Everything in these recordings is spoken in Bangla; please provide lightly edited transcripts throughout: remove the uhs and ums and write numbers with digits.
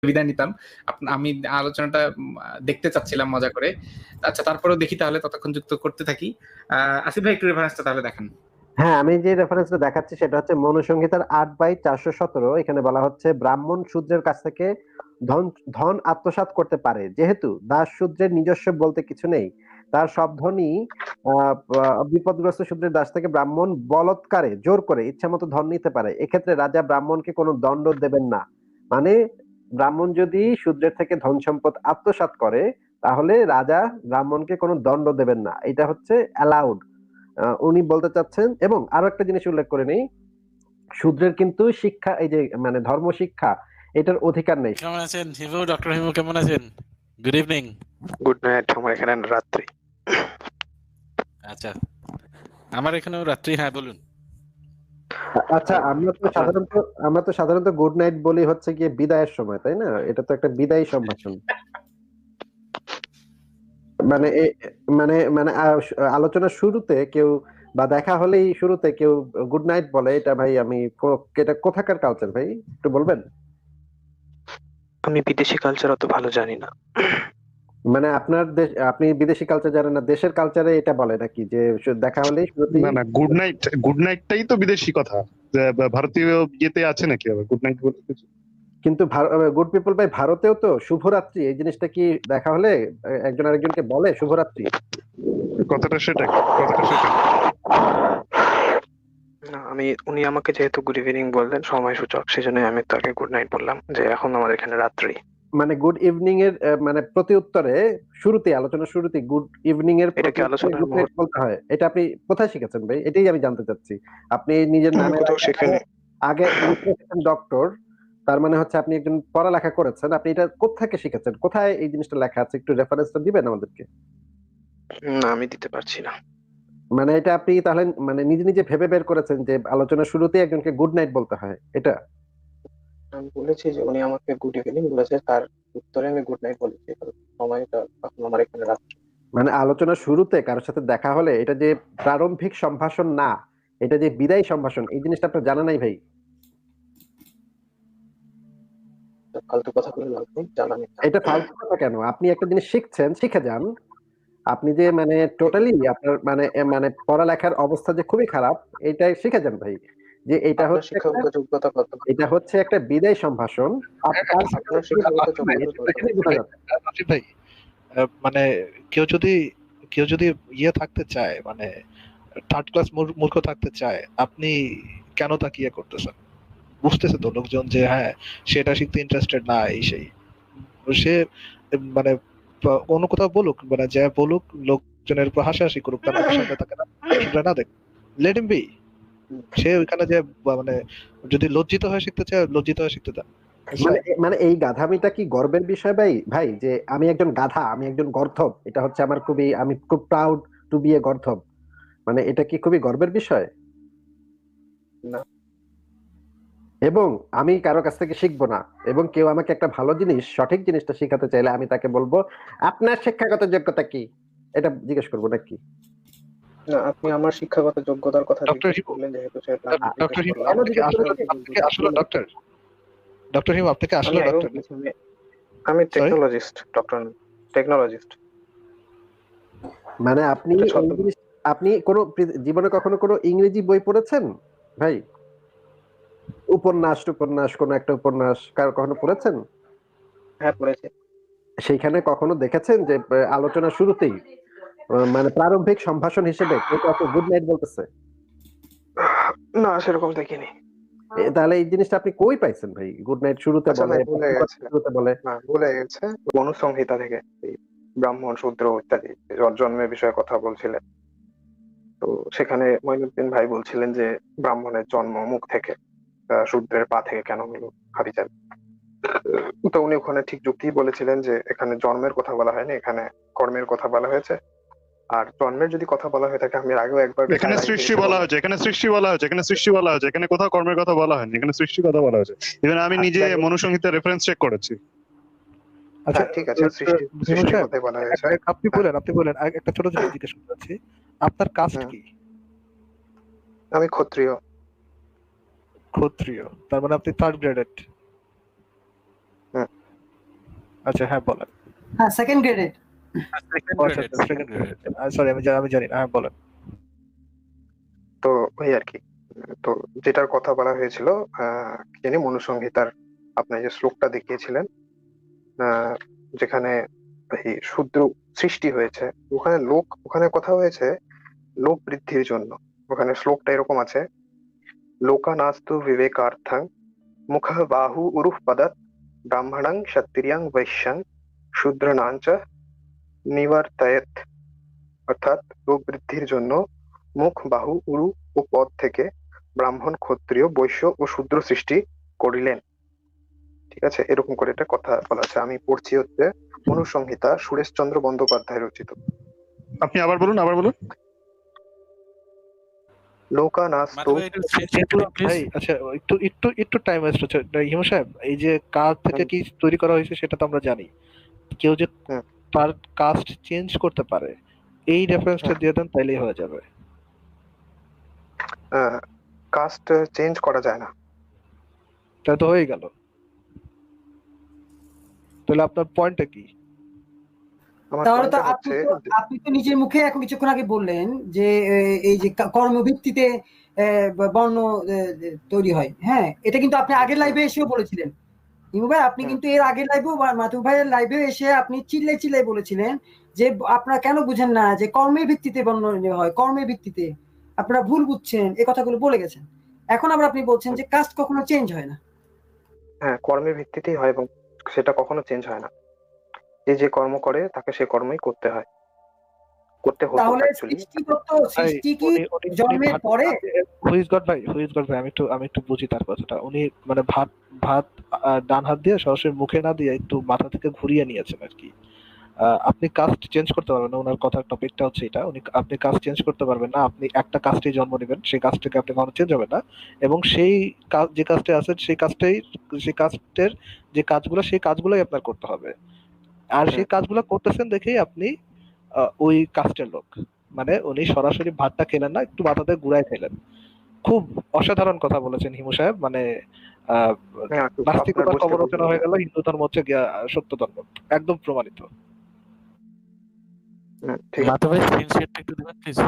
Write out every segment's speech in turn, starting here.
বিদায় নিতাম। আমি আলোচনাটা দেখতে চাচ্ছিলাম মজা করে। আচ্ছা তারপরেও দেখি তাহলে ততক্ষণ যুক্ত করতে থাকি। আসিফ ভাই একটু রেফারেন্সটা তাহলে দেখান। হ্যাঁ, আমি যে রেফারেন্সটা দেখাচ্ছি সেটা হচ্ছে মনুসংহিতার ৮/৪১৭। এখানে বলা হচ্ছে ব্রাহ্মণ শূদ্রের কাছ থেকে ধন ধন আত্মসাৎ করতে পারে। যেহেতু দাস শূদ্রের নিজস্ব বলতে কিছু নেই, তার সব ধনই বিপদগ্রস্ত শূদ্রের দাস থেকে ব্রাহ্মণ বলৎকারে জোর করে ইচ্ছামতো ধন নিতে পারে। এক্ষেত্রে রাজা ব্রাহ্মণকে কোনো দণ্ড দেবেন না। মানে ব্রাহ্মণ যদি শূদ্রের থেকে ধন সম্পদ আত্মসাৎ করে তাহলে রাজা ব্রাহ্মণকে কোনো দণ্ড দেবেন না। এটা হচ্ছে অ্যালাউড। উনি বলতে চাচ্ছেন। এবং আরো একটা জিনিস উল্লেখ করে নেই, শূদ্রের কিন্তু শিক্ষা, এই যে মানে ধর্ম শিক্ষা, এটার অধিকার নেই। কেমন আছেন হিমু? ডক্টর হিমু কেমন আছেন? Good evening. Good night. আমার এখানে রাত্রি। আচ্ছা, আমার এখানেও রাত্রি। হ্যাঁ বলুন। আচ্ছা, আমরা তো সাধারণত গুড নাইট বলি হচ্ছে গিয়ে বিদায়ের সময়, তাই না? এটা তো একটা বিদায়ী সম্ভাষণ। মানে মানে মানে আলোচনার শুরুতে কেউ বা দেখা হলেই শুরুতে কেউ গুড নাইট বলে, এটা ভাই এটা কোথাকার কালচার ভাই, একটু বলবেন? আমি বিদেশি কালচার অত ভালো জানি না। মানে আপনার দেশ, আপনি বিদেশি কালচার জানেন না, দেশের কালচারে এটা বলে নাকি যে দেখা হলেই শুরুতেই? না গুড নাইটটাই তো বিদেশি কথা। ভারতীয় ইয়েতে আছে নাকি আবার গুড নাইট বলে কিছু? কিন্তু গুড পিপল ভাই, ভারতেও তো শুভরাত্রি এই জিনিসটা কি দেখা হলে একজন আরেকজনকে বলে শুভরাত্রি? কথাটা সেটা। না, উনি আমাকে যেহেতু গুড ইভিনিং বললেন সময় সূচক, সেজন্য আমি তাকে গুড নাইট বললাম, যে এখন আমাদের এখানে রাত্রি। মানে গুড ইভিনিং এর মানে প্রতি উত্তরে শুরুতে, আলোচনার শুরুতে গুড ইভিনিং এর এটাকে আলোচনার গুড নাইট বলতে হয়। এটা আপনি কোথায় শিখেছেন ভাই? এটাই আমি জানতে চাচ্ছি। আপনি নিজের আমি নামের কোথাও সেখানে আগে ডক্টর, তার মানে হচ্ছে আপনি একজন পড়ালেখা করেছেন। আপনি এটা কোত্থেকে শিখেছেন? কোথায় এই জিনিসটা লেখা আছে? একটু রেফারেন্সটা দিবেন আমাদেরকে? না, আমি দিতে পারছি না। মানে এটা আপনি তাহলে মানে নিজে নিজে ভেবে বের করেছেন যে আলোচনার শুরুতেই একজনকে গুড নাইট বলতে হয়, এটা? আমি বলেছি যে উনি আমাকে গুড ইভিনিং বলেছে, তার উত্তরে আমি গুড নাইট বলেছি, কারণ সময়টা এখন আমার এখানে রাত্রি। মানে আলোচনার শুরুতে কারোর সাথে দেখা হলে এটা যে প্রারম্ভিক সম্ভাষণ না, এটা যে বিদায়ী সম্ভাষণ, এই জিনিসটা আপনার জানা নাই ভাই? ফালতু কথা বলে লাভ নেই, জানা নেই। এটা ফালতু কথা কেন? আপনি একটা জিনিস শিখছেন, শিখে যান। আপনি যে মানে টোটালি আপনার মানে মানে পড়ালেখার অবস্থা যে খুবই খারাপ, এটা শিখে যান ভাই। যে এটা আপনার হচ্ছে শিক্ষাগত যোগ্যতা কত? এটা হচ্ছে একটা বিদায় সম্ভাষণ। আপনার শিক্ষাগত যোগ্যতা কত? এখানেই বোঝা যাচ্ছে। আসিফ ভাই, মানে কেউ যদি ইয়ে থাকতে চায়, মানে থার্ড ক্লাস মূর্খ থাকতে চায়, আপনি কেন তাকে ইয়ে করতেছেন? বুঝতেছে তো লোকজন যে হ্যাঁ সেটা শিখতে ইন্টারেস্টেড না, এই সেই। সে মানে অন্য কোথাও বলুক, মানে যা বলুক, লোকজনের উপর হাসাহাসি করুক, তার সামনে তাকে না দেখ, লেট হিম বি। সে ওইখানে যে মানে যদি লজ্জিত হয়ে শিখতে চায়, লজ্জিত হয়ে শিখতে দেন। মানে মানে এই গাধামিটা কি গর্বের বিষয় ভাই? ভাই যে আমি একজন গাধা, আমি একজন গর্ধব, এটা হচ্ছে আমার আমি খুব প্রাউড টু বি এ গর্ধব। মানে এটা কি খুবই গর্বের বিষয়? না। এবং আমি কারো কাছ থেকে শিখবো না, এবং কেউ আমাকে একটা ভালো জিনিস, সঠিক জিনিসটা শিখাতে চাইলে আমি তাকে বলবো আপনার শিক্ষাগত যোগ্যতা কি, এটা জিজ্ঞেস করবো নাকি? না, আপনি আমার শিক্ষাগত যোগ্যতার কথা ডক্টর জিজ্ঞেস হিমু, করলেন, যেহেতু সেটা আমি ডক্টর জিজ্ঞেস হিমু করলাম। আপনি কি আসলে ডক্টর? ডক্টর হিমু আপনি কি আমি আসলে আগেও ডক্টর? বলেছি, আমি টেকনোলজিস্ট, ডক্টর টেকনোলজিস্ট। মানে আপনি এটা এই ছদ্ম। জিনিস, আপনি কোনো জীবনে কখনো কোনো ইংরেজি বই পড়েছেন ভাই? উপন্যাস কোনো একটা উপন্যাস কখনো পড়েছেন? হ্যাঁ, পড়েছি। সেইখানে কখনো দেখেছেন যে আলোচনার শুরুতেই মানে প্রারম্ভিক সম্ভাষণ হিসেবে কেউ কাউকে গুড নাইট বলতেছে? না, সেরকম দেখিনি। তাহলে এই জিনিসটা আপনি কই পাইছেন ভাই? গুড নাইট শুরুতে আচ্ছা, বলে, না, ভুলে গেছে। শুরুতে বলে। না, ভুলে গেছে। মনুসংহিতা থেকে এই ব্রাহ্মণ, শূদ্র ইত্যাদি জন্মের বিষয়ে কথা বলছিলেন। তো সেখানে মঈনুদ্দিন ভাই বলছিলেন যে ব্রাহ্মণের জন্ম মুখ থেকে, শূদ্রের পা থেকে কেন হলো হাবি যাবে। তো উনি ওখানে ঠিক যুক্তিই বলেছিলেন যে এখানে জন্মের কথা বলা হয়নি, এখানে কর্মের কথা বলা হয়েছে। আর জন্মের যদি কথা বলা হয়ে থাকে, আমি আগেও একবার এখানে সৃষ্টি বলা হয়েছে, এখানে কোথাও কর্মের কথা বলা হয়নি, এখানে সৃষ্টির কথা বলা হয়েছে। ইভেন আমি নিজে মনুসংহিতার রেফারেন্স চেক করেছি। আচ্ছা ঠিক আছে, সৃষ্টির কথাই বলা হয়েছে। আপনি বলেন একটা ছোট জিনিস জিজ্ঞেস করতে চাচ্ছি, আপনার কাস্ট কি? আমি ক্ষত্রিয়। ক্ষত্রিয়, তার মানে আপনি থার্ড গ্রেডেড। আচ্ছা হ্যাঁ বলেন। হ্যাঁ, সেকেন্ড গ্রেডেড। সরি আমি জানি না, হ্যাঁ বলেন। তো ওই আর কি। তো যেটার কথা বলা হয়েছিল কি জানি মনুসংহিতার আপনার যে শ্লোকটা দেখিয়েছিলেন, যেখানে এই শূদ্র সৃষ্টি হয়েছে, ওখানে কথা হয়েছে লোক বৃদ্ধির জন্য। ওখানে শ্লোকটা এরকম আছে, লোকানাস্তু বিবেকার্থাং মুখ বাহু উরুহ পদাৎ ব্রাহ্মণাং ক্ষত্রিয়াং বৈশ্যাং শূদ্রনাঞ্চ নিবর্তয়েৎ। অর্থাৎ লোক বৃদ্ধির জন্য মুখ, বাহু, উরু ও পদ থেকে ব্রাহ্মণ, ক্ষত্রিয়, বৈশ্য ও শূদ্র সৃষ্টি করিলেন। ঠিক আছে, এরকম করে একটা কথা বলা আছে। আমি পড়ছি হচ্ছে মনুসংহিতা, সুরেশচন্দ্র বন্দ্যোপাধ্যায় রচিত। আপনি আবার বলুন। লোকানাস্তু ভাই আচ্ছা একটু টাইম ওয়েস্ট হচ্ছে হিমু সাহেব। এই যে কাজ থেকে কি তৈরি করা হয়েছে সেটা তো আমরা জানি। কেউ যে তার কাস্ট চেঞ্জ করতে পারে এই রেফারেন্সটা দিয়ে দেন তাইলেই হয়ে যাবে। কাস্ট চেঞ্জ করা যায় না। তাহলে তো হয়ে গেল। তাহলে আপনার পয়েন্টটা কি? আমার তাহলে তো পয়েন্টটা হচ্ছে আপনি তো নিজের মুখে এখন কিছুক্ষণ আগে বললেন যে এই যে কর্মভিত্তিতে বর্ণ তৈরি হয়। হ্যাঁ, এটা কিন্তু আপনি আগের লাইভে এসেও বলেছিলেন হিমু ভাই। আপনি কিন্তু এর আগের লাইভেও মাতুব ভাইয়ের লাইভে এসে আপনি চিল্লাই বলেছিলেন যে আপনারা কেন বুঝেন না যে কর্মের ভিত্তিতে বর্ণ হয়, কর্মের ভিত্তিতে আপনারা ভুল বুঝছেন, এই কথাগুলো বলে গেছেন। এখন আবার আপনি বলছেন যে কাস্ট কখনো চেঞ্জ হয় না। হ্যাঁ, কর্মের ভিত্তিতেই হয় এবং সেটা কখনো চেঞ্জ হয় না। যে কর্ম করে তাকে সে কর্মই করতে হয়, করতে হতো। তাহলে অ্যাকচুয়ালি সৃষ্টি কি জন্মের পরে? হুইজ গড ভাই আমি একটু বুঝি তার কথাটা। উনি মানে ভাত ডান হাত দিয়ে সরাসরি মুখে না দিয়ে একটু মাথা থেকে ঘুরিয়ে নিয়েছেন আর কি। আপনি কাস্ট চেঞ্জ করতে পারবেন না, ওনার কথার টপিকটা হচ্ছে এটা। আপনি কাস্ট চেঞ্জ করতে পারবেন না। আপনি একটা কাস্টে জন্ম নেবেন, সেই কাস্ট থেকে আপনি কখনো চেঞ্জ হবে না। এবং সেই যে কাস্টে আছেন সেই কাস্টের যে কাজগুলো সেই কাজগুলোই আপনার করতে হবে। আর সেই কাজগুলো করতেছেন দেখেই আপনি ওই কাস্টের লোক। মানে উনি সরাসরি ভাতটা খেলেন না, একটু মাথাতে গুড়ায় খেলেন। খুব অসাধারণ কথা বলেছেন হিমু সাহেব। মানে নাস্তিকতার কবরচনা হয়ে গেল, হিন্দু ধর্ম হচ্ছে সত্য ধর্ম, একদম প্রমাণিত। মাধবের স্ক্রিন শেয়ারটা একটু দেবেন প্লিজ।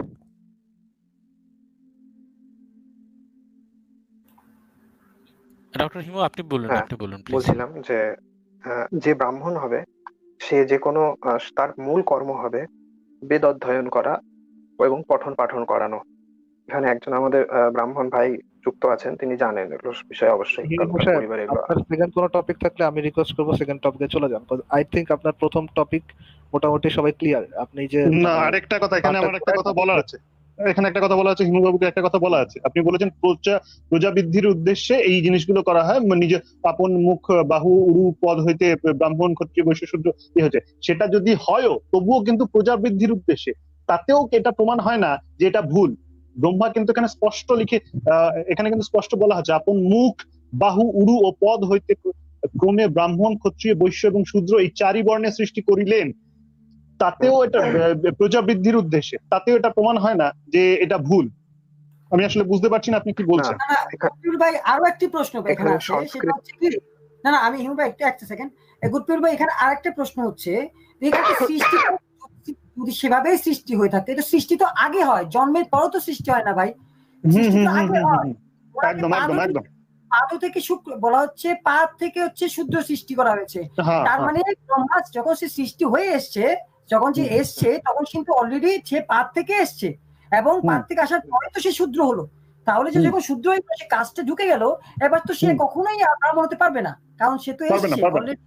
ডক্টর হিমু আপনি বলুন প্লিজ। বলছিলাম যে ব্রাহ্মণ হবে সে যে কোনো তার মূল কর্ম হবে বেদ অধ্যয়ন করা এবং পঠন পাঠন করানো। এখানে একজন আমাদের ব্রাহ্মণ ভাই যুক্ত আছেন, তিনি জানেন এগুলো বিষয়ে অবশ্যই। আপনার সেকেন্ড কোনো টপিক থাকলে আমি রিকোয়েস্ট করবো সেকেন্ড টপিকে চলে যান। আই থিংক আপনার প্রথম টপিক মোটামুটি সবাই ক্লিয়ার। আপনি যে না, আরেকটা কথা এখানে আমার একটা কথা বলার আছে। এখানে একটা কথা বলা আছে, হিমুবাবুকে একটা কথা বলা আছে। আপনি বলেছেন প্রজা বৃদ্ধির উদ্দেশ্যে এই জিনিসগুলো করা হয়, নিজে আপন মুখ, বাহু, উরু, পদ হইতে ব্রাহ্মণ, ক্ষত্রিয়, বৈশ্য, শূদ্র হচ্ছে। সেটা যদি হয়ও তবুও কিন্তু প্রজা বৃদ্ধির উদ্দেশ্যে, তাতেও এটা প্রমাণ হয় না যে এটা ভুল। ব্রহ্মা কিন্তু এখানে স্পষ্ট লিখে এখানে কিন্তু স্পষ্ট বলা হচ্ছে, আপন মুখ, বাহু, উরু ও পদ হইতে ক্রমে ব্রাহ্মণ, ক্ষত্রিয়, বৈশ্য এবং শূদ্র এই চারি বর্ণের সৃষ্টি করিলেন। তাতেও এটা প্রজা বৃদ্ধির উদ্দেশ্যে, তাতেও এটা প্রমাণ হয় না যে এটা ভুল। আমি আসলে বুঝতে পারছি না আপনি কি বলছেন। ভাই আরো একটি প্রশ্ন এখানে আছে, সেটা হচ্ছে কি, না আমি হিমু ভাই একটা সেকেন্ড। গুডপিউর ভাই এখানে আরেকটা প্রশ্ন হচ্ছে, এখানে সৃষ্টি যদি সেভাবেই সৃষ্টি হয়ে থাকে, তো সৃষ্টি তো আগে হয়, জন্মের পরও তো সৃষ্টি হয় না ভাই। সৃষ্টি তো আগে হয়। একদম পাদ থেকে শুক্র বলা হচ্ছে, পাদ থেকে হচ্ছে শূদ্র সৃষ্টি করা হয়েছে। তার মানে ব্রহ্মা যখন সে সৃষ্টি হয়ে এসছে, যখন যে এসছে তখন কিন্তু অলরেডি সে পাদ থেকে এসছে, এবং পাদ থেকে আসার পরে তো সে শূদ্র হলো। তাহলে যে যখন শূদ্র হয়ে সে কাজটা ঢুকে গেল, এবার তো সে কখনোই ব্রাহ্মণ হতে পারবে না, কারণ সে তো এসছে অলরেডি।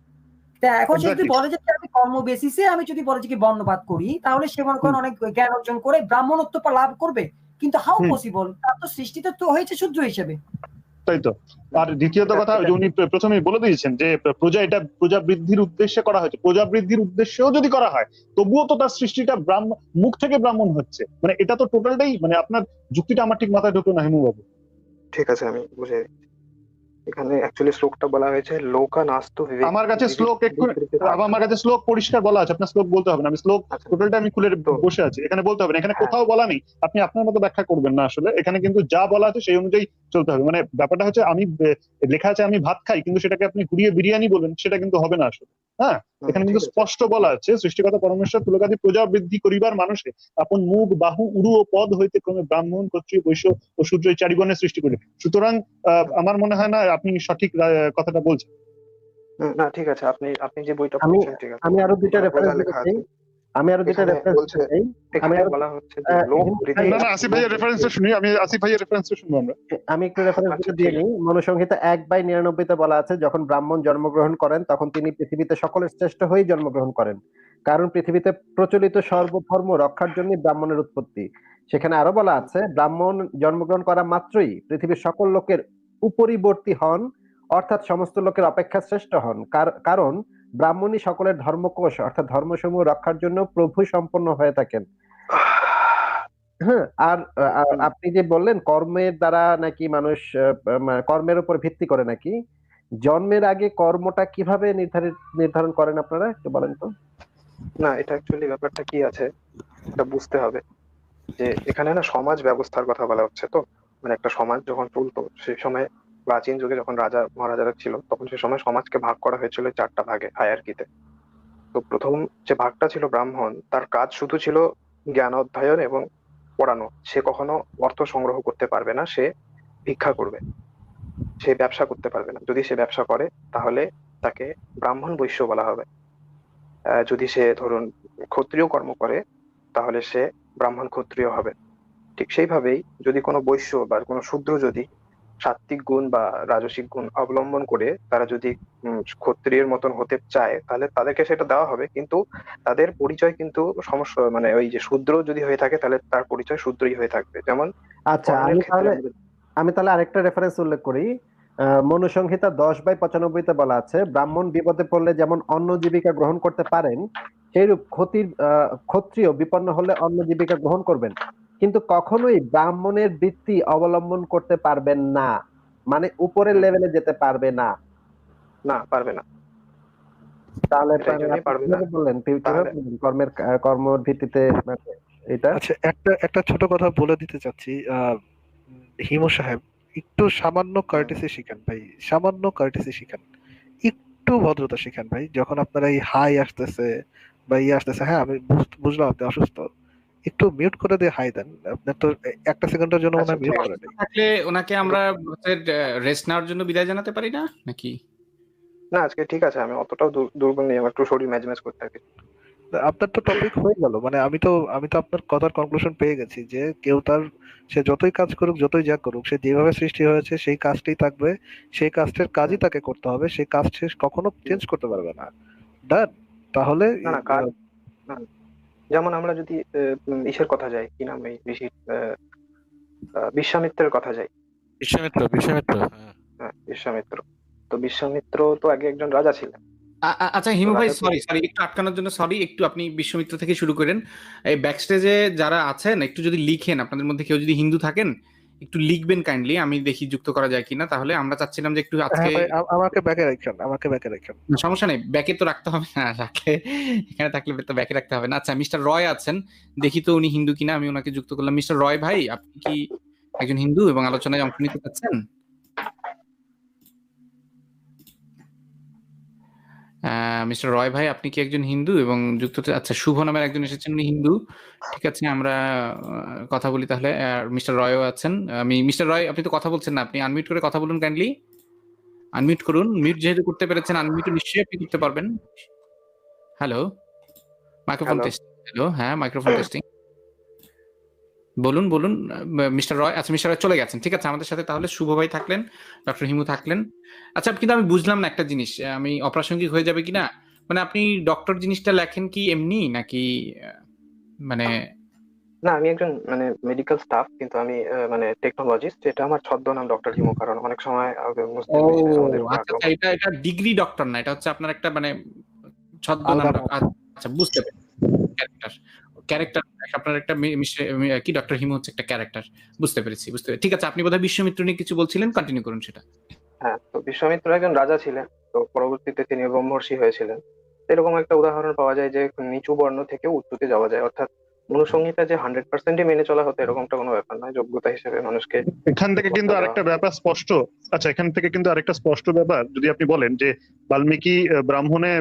এখন সে যদি বলে যে আমি কর্ম বেসিসে আমি যদি বলে যে কি বর্ণবাদ করি, তাহলে সে মনে করেন অনেক জ্ঞান অর্জন করে ব্রাহ্মণত্ব লাভ করবে, কিন্তু হাউ পসিবল? তার তো সৃষ্টিতে তো হয়েছে শূদ্র হিসেবে। তাই তো। আর দ্বিতীয়ত কথা, উনি প্রথমেই বলে দিয়েছেন যে প্রজা বৃদ্ধির উদ্দেশ্যে করা হয়েছে। প্রজা বৃদ্ধির উদ্দেশ্যেও যদি করা হয় তবুও তো তার সৃষ্টিটা মুখ থেকে ব্রাহ্মণ হচ্ছে। মানে এটা তো টোটালটাই, মানে আপনার যুক্তিটা আমার ঠিক মাথায় ঢুকলো না হিমু বাবু। ঠিক আছে, আমি বুঝে এখানে অ্যাকচুয়ালি শ্লোকটা বলা হয়েছে লোকানাস্তু বিবেক। আমার কাছে শ্লোক পরিষ্কার বলা আছে, আপনার শ্লোক বলতে হবে না। আমি শ্লোক টোটালটা আমি খুলে বসে আছি, এখানে বলতে হবে না। এখানে কোথাও বলা নেই, আপনি আপনার মতো ব্যাখ্যা করবেন না। আসলে এখানে কিন্তু যা বলা আছে সেই অনুযায়ী চলতে হবে। মানে ব্যাপারটা হচ্ছে, আমি লেখা আছে আমি ভাত খাই, কিন্তু সেটাকে আপনি ঘুরিয়ে বিরিয়ানি বলবেন, সেটা কিন্তু হবে না আসলে। হ্যাঁ, এখানে কিন্তু স্পষ্ট বলা আছে, সৃষ্টিকর্তা পরমেশ্বর তুলকাদি প্রজা বৃদ্ধি করিবার মানুষে আপন মুখ বাহু উরু ও পদ হইতে ক্রমে ব্রাহ্মণ ক্ষত্রিয় বৈশ্য ও শূদ্র এই চারিগণের সৃষ্টি করিলেন। সুতরাং আমার মনে হয় না আপনি সঠিক কথাটা বলছেন। না ঠিক আছে, আপনি আপনি যে বইটা আমি পড়ছেন ঠিক আছে, আমি আরো দুইটা রেফারেন্স লেখা দিতে চাই। আছে, আমি আরো দুইটা এখানে রেফারেন্স বলছে, দিতে চাই। এখানে বলা হচ্ছে যে লোক রীতি। না না, আসিফ ভাইয়ের রেফারেন্সটা শুনি, আমি আসিফ ভাইয়ের রেফারেন্সটা শুনবো আমরা। আমি একটু রেফারেন্স আচ্ছা, দিয়ে ঠিক নিই। মনুসংহিতা 1/99 বলা আছে, যখন ব্রাহ্মণ জন্মগ্রহণ করেন তখন তিনি পৃথিবীতে সকলের শ্রেষ্ঠ হয়ে জন্মগ্রহণ করেন, কারণ পৃথিবীতে প্রচলিত সর্বধর্ম রক্ষার জন্য ব্রাহ্মণের উৎপত্তি। সেখানে আরো বলা আছে, ব্রাহ্মণ জন্মগ্রহণ করা মাত্রই পৃথিবীর সকল লোকের উপরিবর্তী হন, অর্থাৎ সমস্ত লোকের অপেক্ষা শ্রেষ্ঠ হন, কারণ ব্রাহ্মণই সকলের ধর্মকোষ অর্থাৎ ধর্মসমূহ রক্ষার জন্য প্রভু সম্পন্ন হয়ে থাকেন। হ্যাঁ, আর আপনি যে বললেন কর্মের দ্বারা নাকি মানুষ কর্মের উপর ভিত্তি করে নাকি, জন্মের আগে কর্মটা কিভাবে নির্ধারণ করেন আপনারা একটু বলেন তো। না, এটা অ্যাকচুয়ালি ব্যাপারটা কি আছে এটা বুঝতে হবে, যে এখানে না সমাজ ব্যবস্থার কথা বলা হচ্ছে। তো মানে একটা সমাজ যখন চলতো সেই সময়, প্রাচীন যুগে যখন রাজা মহারাজারা ছিল তখন সে সময় সমাজকে ভাগ করা হয়েছিল 4টা ভাগে, হায়ারকিতে। তো প্রথম যে ভাগটা ছিল ব্রাহ্মণ, তার কাজ শুধু ছিল জ্ঞান অধ্যয়ন এবং পড়ানো। সে কখনো অর্থ সংগ্রহ করতে পারবে না, সে ভিক্ষা করবে, সে ব্যবসা করতে পারবে না। যদি সে ব্যবসা করে তাহলে তাকে ব্রাহ্মণ বৈশ্য বলা হবে। যদি সে ধরুন ক্ষত্রিয় কর্ম করে তাহলে সে ব্রাহ্মণ ক্ষত্রিয় হবে। ঠিক সেইভাবেই যদি কোনো বৈশ্য বা কোনো শূদ্র যদি সাত্ত্বিক গুণ বা রাজসিক গুণ অবলম্বন করে তারা যদি ক্ষত্রিয়ের মতন হতে চায় তাহলে তাদেরকে সেটা দেওয়া হবে, কিন্তু তাদের পরিচয় কিন্তু সমস্যা, মানে ওই যে শূদ্র যদি হয়ে থাকে তাহলে তার পরিচয় শূদ্রই হয়ে থাকবে। যেমন আচ্ছা, আমি তাহলে আরেকটা রেফারেন্স উল্লেখ করি। মনুসংহিতা 10/95 বলা আছে, ব্রাহ্মণ বিপদে পড়লে যেমন অন্য জীবিকা গ্রহণ করতে পারেন, সেইরূপ ক্ষত্রিয় বিপন্ন হলে অন্য জীবিকা গ্রহণ করবেন, কিন্তু কখনোই ব্রাহ্মণের বৃত্তি অবলম্বন করতে পারবেন না, মানে উপরের লেভেলে যেতে পারবে না। না, পারবে না। তাহলে পারবে না। বললেন কর্মের ভিত্তিতে এটা। আচ্ছা, একটা ছোট কথা বলে দিতে চাচ্ছি। হিমু সাহেব, একটু সামান্য কার্টেসি শিখেন ভাই, সামান্য কার্টেসি শিখেন, একটু ভদ্রতা শিখেন ভাই। যখন আপনারা এই হাই আসতেছে বা ইয়ে আসতেছে, হ্যাঁ আমি বুঝলাম আপনি অসুস্থ, একটু মিউট করে দিয়ে হাই দেন। আপনার তো একটা সেকেন্ডের জন্য মনে হয় মিউট করে দেন। থাকলে ওনাকে আমরা রেস্ট নেওয়ার জন্য বিদায় জানাতে পারি না নাকি? না, আজকে ঠিক আছে, আমি অতটাও দুর্বল নেই, আমার একটু শরীর ম্যাজম্যাজ করতে থাকে। আপনার তো টপিক হয়ে গেল, মানে আমি তো আপনার কথার কনক্লুশন পেয়ে গেছি যে কেউ সে যতই কাজ করুক যতই যা করুক, সে যেভাবে সৃষ্টি হয়েছে সেই কাজটাই থাকবে, সেই কাজটার কাজই তাকে করতে হবে, সেই কাজ সে কখনো চেঞ্জ করতে পারবে না। ডান। তাহলে না কাজ, যেমন আমরা যদি ইসের কথা যাই, কি নাম এই বিশ্বামিত্রের কথা যাই। বিশ্বামিত্র হ্যাঁ, বিশ্বামিত্র। তো বিশ্বামিত্র তো আগে একজন রাজা ছিলেন। আচ্ছা হিমু ভাই, সরি একটু আটকানোর জন্য সরি, একটু আপনি বিশ্বমিত্র থেকে শুরু করেন। এই ব্যাকস্টেজে যারা আছেন একটু যদি লিখেন, আপনাদের মধ্যে কেউ যদি হিন্দু থাকেন একটু লিখবেন কাইন্ডলি, আমি দেখি যুক্ত করা যায় কিনা। তাহলে আমরা চাচ্ছিলাম যে একটু আজকে আমাকে ব্যাকে রাখেন। সমস্যা নেই, ব্যাকে তো রাখতে হবে না, রাখলে এখানে থাকলে তো ব্যাকে রাখতে হবে না। আচ্ছা, মিস্টার রয় আছেন, দেখি তো উনি হিন্দু কিনা, আমি ওনাকে যুক্ত করলাম। মিস্টার রয় ভাই, আপনি কি একজন হিন্দু এবং আলোচনায় অংশ নিতে চাচ্ছেন? মিস্টার রয় ভাই, আপনি কি একজন হিন্দু এবং যুক্ত? আচ্ছা, শুভ নামের একজন এসেছেন, উনি হিন্দু। ঠিক আছে, আমরা কথা বলি তাহলে। মিস্টার রয়ও আছেন। মিস্টার রয়, আপনি তো কথা বলছেন না, আপনি আনমিউট করে কথা বলুন কাইন্ডলি। আনমিউট করুন, মিউট যেহেতু করতে পেরেছেন, আনমিউট নিশ্চয়ই আপনি করতে পারবেন। Hello, microphone testing. হ্যালো, হ্যাঁ মাইক্রোফোন টেস্টিং। বলুন মিস্টার রয়। আচ্ছা, মিস্টার রয় চলে গেছেন। ঠিক আছে, আমাদের সাথে তাহলে শুভ ভাই থাকলেন, ডক্টর হিমু থাকলেন। আচ্ছা, কিন্তু আমি বুঝলাম না একটা জিনিস, আমি অপ্রাসঙ্গিক হয়ে যাবে কিনা, মানে আপনি ডক্টর জিনিসটা লেখেন কি এমনি নাকি মানে? না, আমি একজন মানে মেডিকেল স্টাফ, কিন্তু আমি মানে টেকনোলজিস্ট। এটা আমার ছদ্মনাম ডক্টর হিমু, কারণ অনেক সময় আচ্ছা, এটা ডিগ্রি ডক্টর না, এটা হচ্ছে আপনার একটা মানে ছদ্মনাম। আচ্ছা, বুঝতে পেরেছি, ক্যারেক্টার আপনার একটা কি ডক্টর হিমু হচ্ছে একটা ক্যারেক্টার। বুঝতে পেরেছি। ঠিক আছে, আপনি বোধহয় বিশ্বামিত্র নিয়ে কিছু বলছিলেন, কন্টিনিউ করুন সেটা। হ্যাঁ, তো বিশ্বামিত্র একজন রাজা ছিলেন, তো পরবর্তীতে তিনি ব্রহ্মর্ষি হয়েছিলেন। এরকম একটা উদাহরণ পাওয়া যায় যে নিচু বর্ণ থেকে উচ্চতে যাওয়া যায়, অর্থাৎ মনুসংহিতা যে 100%ই মেনে চলা হতো এরকমটা কোনো ব্যাপার নয়, যোগ্যতা হিসেবে মানুষকে এখান থেকে কিন্তু আরেকটা ব্যাপার স্পষ্ট। আচ্ছা, এখান থেকে কিন্তু আরেকটা স্পষ্ট ব্যাপার, যদি আপনি বলেন যে বাল্মীকি ব্রাহ্মণে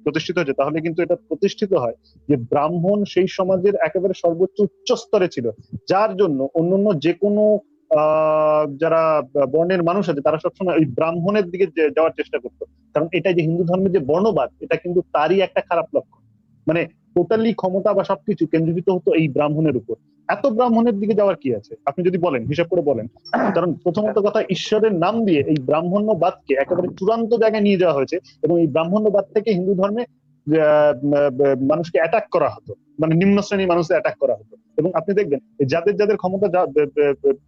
প্রতিষ্ঠিত হয়েছে, তাহলে কিন্তু এটা প্রতিষ্ঠিত হয় যে ব্রাহ্মণ সেই সমাজের একেবারে সর্বোচ্চ উচ্চ স্তরে ছিল, যার জন্য অন্যান্য যে কোনো যারা বর্ণের মানুষ আছে তারা সবসময় ওই ব্রাহ্মণের দিকে যাওয়ার চেষ্টা করতো। কারণ এটা যে হিন্দু ধর্মের যে বর্ণবাদ, এটা কিন্তু তারই একটা খারাপ লক্ষণ। মানে টোটালি ক্ষমতা বা সবকিছু কেন্দ্রীভূত হতো এই ব্রাহ্মণের উপর। এত ব্রাহ্মণের দিকে যাওয়ার কি আছে আপনি যদি বলেন, হিসাব করে বলেন। কারণ প্রথমত কথা, ঈশ্বরের নাম দিয়ে এই ব্রাহ্মণ্যবাদকে একেবারে চূড়ান্ত জায়গায় নিয়ে যাওয়া হয়েছে, এবং এই ব্রাহ্মণ্যবাদ থেকে হিন্দু ধর্মে মানুষকে অ্যাটাক করা হতো, মানে নিম্ন শ্রেণীর মানুষদের অ্যাটাক করা হতো। এবং আপনি দেখবেন যাদের যাদের ক্ষমতা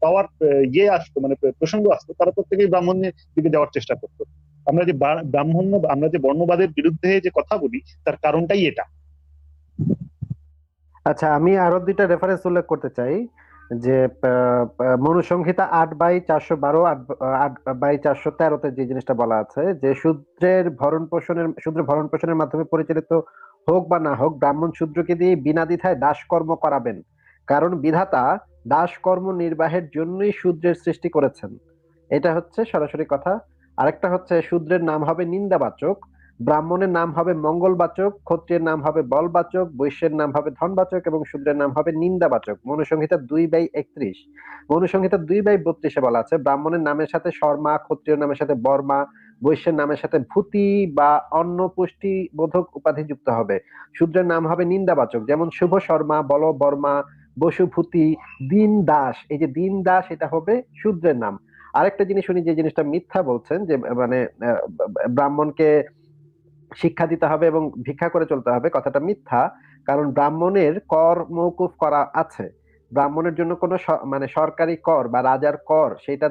পাওয়ার আসতো, মানে প্রসঙ্গ আসতো, তারা প্রত্যেকেই ব্রাহ্মণের দিকে যাওয়ার চেষ্টা করতো। আমরা যে আমরা যে বর্ণবাদের বিরুদ্ধে যে কথা বলি, তার কারণটাই এটা। আচ্ছা, আমি আরো দুইটা রেফারেন্স উল্লেখ করতে চাই যে মনুসংহিতা 8/412, 8/413-তে যে জিনিসটা বলা আছে যে শূদ্রের ভরণ পোষণের মাধ্যমে পরিচালিত হোক বা না হোক, ব্রাহ্মণ শূদ্রকে দিয়ে বিনা দ্বিধায় দাসকর্ম করাবেন, কারণ বিধাতা দাসকর্ম নির্বাহের জন্যই শূদ্রের সৃষ্টি করেছেন। এটা হচ্ছে সরাসরি কথা। আরেকটা হচ্ছে শূদ্রের নাম হবে নিন্দাবাচক, ব্রাহ্মণের নাম হবে মঙ্গলবাচক, ক্ষত্রিয়ের নাম হবে বলবাচক, বৈশ্যের নাম হবে ধনবাচক এবং শূদ্রের নাম হবে নিন্দাবাচক। মনুসংহিতা 2/31। মনুসংহিতা 2/32-এ বলা আছে ব্রাহ্মণের নামের সাথে শর্মা, ক্ষত্রিয় নামের সাথে বর্মা, বৈশ্যের নামের সাথে ভূতি বা অন্য পুষ্টি বোধক উপাধি যুক্ত হবে। শূদ্রের নাম হবে নিন্দাবাচক, যেমন শুভ শর্মা, বল বর্মা, বসু ভূতি, দীন দাস। এই যে দীন দাস, এটা হবে শূদ্রের নাম। আরেকটা জিনিস উনি যে জিনিসটা মিথ্যা বলছেন যে মানে ব্রাহ্মণকে শিক্ষা দিতে হবে এবং ভিক্ষা করে চলতে হবে, কথাটা মিথ্যা। কারণ ব্রাহ্মণের কর মওকুফ করা আছে। ব্রাহ্মণের জন্য কোনো মানে সরকারি কর বা রাজার কর সেটা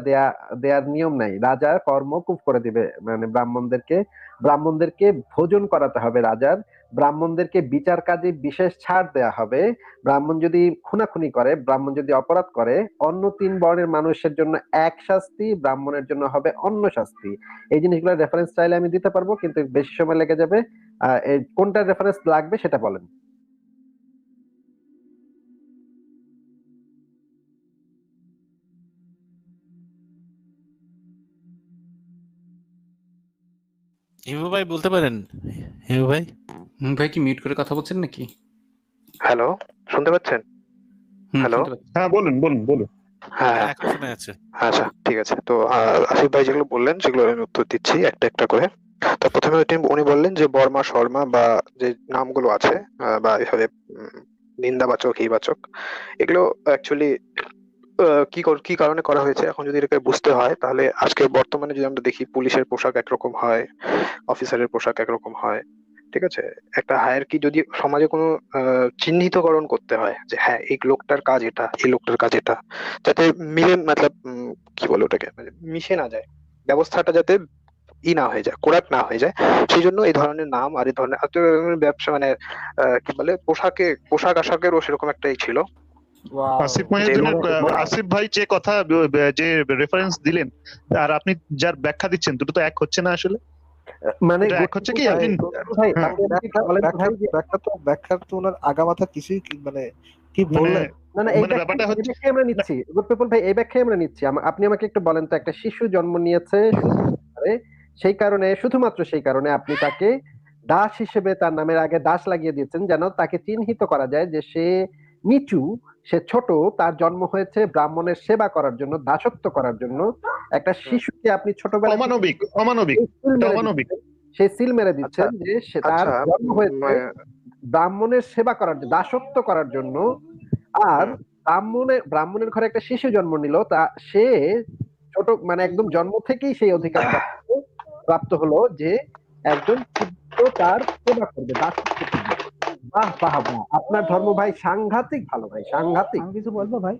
দেয়ার নিয়ম নাই। রাজা কর মওকুফ করে দিবে, মানে ব্রাহ্মণদেরকে ভোজন করাতে হবে রাজার। ব্রাহ্মণদেরকে বিচার কাজে বিশেষ ছাড় দেয়া হবে। ব্রাহ্মণ যদি খুনাখুনি করে, ব্রাহ্মণ যদি অপরাধ করে, অন্য 3 বর্ণের মানুষের জন্য এক শাস্তি, ব্রাহ্মণের জন্য হবে অন্য শাস্তি। এই জিনিসগুলো রেফারেন্স চাইলে আমি দিতে পারবো, কিন্তু বেশি সময় লেগে যাবে। কোনটা রেফারেন্স লাগবে সেটা বলেন। হিমু ভাই বলতে পারেন? হিমু ভাই ভাই কি মিউট করে কথা বলছেন নাকি? হ্যালো, শুনতে পাচ্ছেন? হ্যালো, হ্যাঁ বলুন বলুন বলুন। হ্যাঁ এখন শোনা যাচ্ছে। আচ্ছা, ঠিক আছে। তো আসিফ ভাই যেগুলো বললেন সেগুলো আমি উত্তর দিচ্ছি একটা একটা করে। তো প্রথমে উনি বললেন যে বর্মা শর্মা বা যে নামগুলো আছে বা এভাবে নিন্দাবাচক হিবাচক, এগুলো অ্যাকচুয়ালি কি কারণে করা হয়েছে এখন যদি এটাকে বুঝতে হয়, তাহলে আজকে বর্তমানে যদি আমরা দেখি পুলিশের পোশাক একরকম হয়, অফিসারের পোশাক একরকম হয়, ঠিক আছে? একটা হায়ারার্কি যদি সমাজে কোনো চিহ্নিতকরণ করতে হয় যে হ্যাঁ এই লোকটার কাজ এটা, এই লোকটার কাজ এটা, যাতে মিলে মতলব কি বলে ওটাকে, মানে মিশে না যায়, ব্যবস্থাটা যাতে না হয়ে যায়, কোরাপ না হয়ে যায়, সেই জন্য এই ধরনের নাম আর এই ধরনের ব্যবসা মানে কি বলে পোশাক আশাকেরও সেরকম একটাই ছিল। আসিফ ভাই যে কথা, যে রেফারেন্স দিলেন আর আপনি যার ব্যাখ্যা দিচ্ছেন, দুটো তো এক হচ্ছে না আসলে। মানে এক হচ্ছে কি ব্যাখ্যার তো ওনার আগামাথা কিছুই মানে কি বললেন। না এই ব্যাখ্যা আমরা নিচ্ছি, গুড পিপল ভাই, এই ব্যাখ্যা আমরা নিচ্ছি। আপনি আমাকে একটু বলেন তো, একটা শিশু জন্ম নিয়েছে, সেই কারণে, শুধুমাত্র সেই কারণে আপনি তাকে দাস হিসেবে তার নামের আগে দাস লাগিয়ে দিয়েছেন, যেন তাকে চিহ্নিত করা যায় যে সে নিচু, সে ছোট, তার জন্ম হয়েছে ব্রাহ্মণের সেবা করার জন্য, দাসত্ব করার জন্য। একটা শিশুকে আপনি ছোটবেলায় অমানবিক সেই সিল মেরে দিচ্ছেন যে সে তার জন্ম হয়েছে ব্রাহ্মণের সেবা করার জন্য, দাসত্ব করার জন্য। আর ব্রাহ্মণের ঘরে একটা শিশু জন্ম নিল, তা সে ছোট মানে একদম জন্ম থেকেই সেই অধিকার প্রাপ্ত হলো যে একজন তার সেবা করবে, দাসত্ব করবে। বাহ বাহ বাহ, আপনার ধর্ম ভাই সাংঘাতিক ভালো, ভাই সাংঘাতিক। আমি কিছু বলবো ভাই?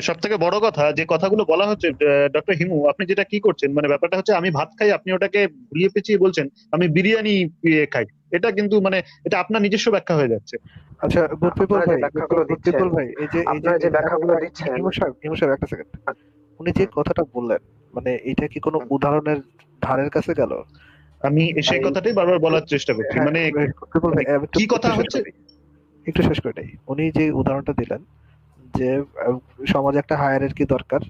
সব থেকে বড় কথা যে কথাগুলো বলা হচ্ছে, ডক্টর হিমু আপনি যেটা কি করছেন, মানে ব্যাপারটা হচ্ছে আমি ভাত খাই, আপনি ওটাকে ঘুরিয়ে পেঁচিয়ে বলছেন আমি বিরিয়ানি খাই। এটা কিন্তু মানে এটা আপনার নিজস্ব ব্যাখ্যা হয়ে যাচ্ছে। আচ্ছা গুড পিপল ভাই, এই যে ব্যাখ্যাগুলো দিচ্ছেন, হিমু সাহেব একটা সেকেন্ড, উনি যে কথাটা বললেন, মানে এটা কি কোনো উদাহরণের ধারের কাছে গেল? আমি সেই কথাটাই বারবার বলার চেষ্টা করছি, মানে কি কথা হচ্ছে একটু শেষ করে নেই। উনি যে উদাহরণটা দিলেন যে সমাজে একটা হায়ারার্কি দরকার,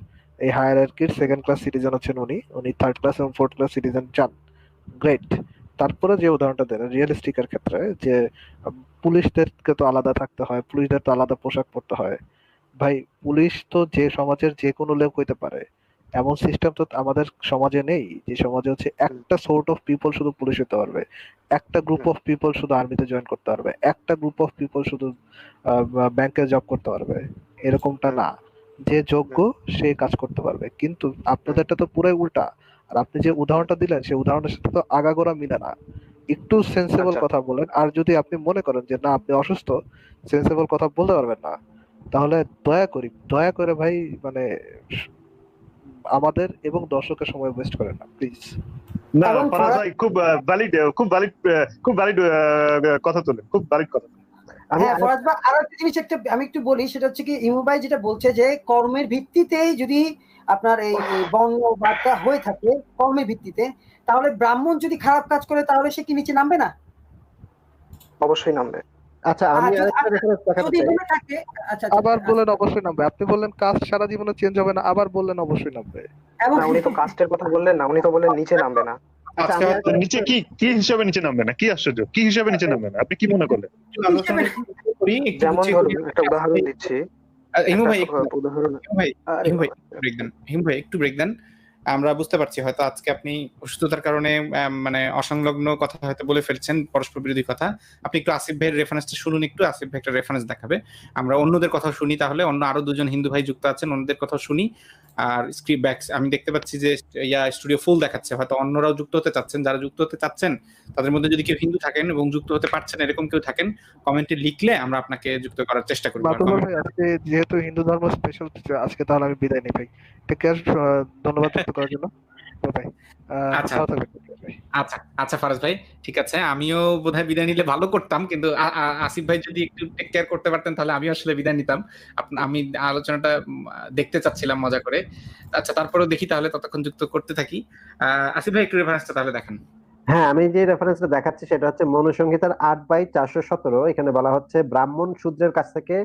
এই হায়ারার্কির সেকেন্ড ক্লাস সিটিজেন হচ্ছেন উনি, উনি থার্ড ক্লাস এবং ফোর্থ ক্লাস সিটিজেন চান, গ্রেট। তারপরে যে উদাহরণটা দিলেন রিয়েলিস্টিকের ক্ষেত্রে যে পুলিশদেরকে তো আলাদা থাকতে হয়, পুলিশদের তো আলাদা পোশাক পরতে হয়। ভাই, পুলিশ তো যে সমাজের যে কোনো লোক হইতে পারে, এমন সিস্টেম তো আমাদের সমাজে নেই যে সমাজে হচ্ছে একটা সোর্ট অফ পিপল শুধু পুলিশ হতে পারবে, একটা গ্রুপ অফ পিপল শুধু আর্মিতে জয়েন করতে পারবে, একটা গ্রুপ অফ পিপল শুধু ব্যাংকে জব করতে পারবে, এরকমটা না। যে যোগ্য সে কাজ করতে পারবে। কিন্তু আপনাদেরটা তো পুরাই উল্টা। আর আপনি যে উদাহরণটা দিলেন সেই উদাহরণের সাথে তো আগাগোড়া মিলে না। একটু সেন্সেবল আচ্ছা, কথা বলেন। আর যদি আপনি মনে করেন যে না আপনি অসুস্থ, সেন্সেবল কথা বলতে পারবেন না, তাহলে দয়া করে ভাই, মানে আমাদের এবং দর্শকের সময় ওয়েস্ট করেন না প্লিজ। না এবং ফারাজ ভাই খুব ভ্যালিড কথা তোলেন, খুব ভ্যালিড কথা। হ্যাঁ ফরাজ ভাই, আরো একটা জিনিস আমি একটু বলি, সেটা হচ্ছে কি ইমু ভাই যেটা বলছে যে কর্মের ভিত্তিতেই যদি আপনার এই বর্ণ বার্তা হয়ে থাকে কর্মের ভিত্তিতে, তাহলে ব্রাহ্মণ যদি খারাপ কাজ করে তাহলে সে কি নিচে নামবে না? অবশ্যই নামবে। আচ্ছা, আমি আরেকটা রেফারেন্স দেখাতে যদি চাই। মনে থাকে আচ্ছা আবার বললেন অবশ্যই নামবে, আপনি বললেন কাজ সারা জীবনে চেঞ্জ হবে না, আবার বললেন অবশ্যই নামবে। এবং না, উনি তো কাস্টের কথা বললেন না, উনি তো বললেন নিচে নামবে না। আচ্ছা, আজকে আমি হয়তো নিচে কি হিসাবে নিচে নামবে না? কি আশ্চর্য, কি হিসাবে নিচে নামবে না? আপনি কি মনে করলেন? একটু আলোচনা করি, একটু যেমন গুছিয়ে ধরুন করি। একটা উদাহরণ দিচ্ছি, হিমু একটা ভাই উদাহরণ। আরে হিমু ভাই বাবা, ব্রেক দেন, হিমু ভাই একটু ব্রেক দেন। আমরা বুঝতে পারছি হয়তো আজকে আপনি অসুস্থতার কারণে মানে অসংলগ্ন কথা হয়তো বলে ফেলছেন, পরস্পর বিরোধী কথা। আপনি একটু আসিফ ভাইয়ের রেফারেন্সটা শুনুন, একটু আসিফ ভাই একটা রেফারেন্স দেখাবে, আমরা অন্যদের কথাও শুনি। তাহলে অন্য আরো দুজন হিন্দু ভাই যুক্ত আছেন, অন্যদের কথাও শুনি। আর স্ক্রিপ্ট ব্যাক আমি দেখতে পাচ্ছি যে স্টুডিও ফুল দেখাচ্ছে, হয়তো অন্যরাও যুক্ত হতে চাচ্ছেন। যারা যুক্ত হতে চাচ্ছেন তাদের মধ্যে যদি কেউ হিন্দু থাকেন এবং যুক্ত হতে পারছেন এরকম কেউ থাকেন, কমেন্টে লিখলে আমরা আপনাকে যুক্ত করার চেষ্টা করব। মাতুবর ভাই, আজকে যেহেতু হিন্দু ধর্ম স্পেশাল, আজকে তাহলে আমি বিদায় নিই ভাই। টেক কেয়ার, ধন্যবাদ যুক্ত করার জন্য ভাই। আচ্ছা ভালো থাকবেন ভাই। আচ্ছা আচ্ছা ফারাজ ভাই, ঠিক আছে। আমিও বোধহয় বিদায় নিলে ভালো করতাম, কিন্তু আসিফ ভাই যদি একটু টেক কেয়ার করতে পারতেন তাহলে আমি আসলে বিদায় নিতাম। আমি আলোচনাটা দেখতে চাচ্ছিলাম মজা করে। আচ্ছা, তারপরেও দেখি তাহলে, ততক্ষণ যুক্ত করতে থাকি। আসিফ ভাই একটু রেফারেন্সটা তাহলে দেখেন। হ্যাঁ, আমি যে রেফারেন্সটা দেখাচ্ছি সেটা হচ্ছে মনুসংহিতার 8/417। এখানে বলা হচ্ছে ব্রাহ্মণ শূদ্রের কাছ থেকে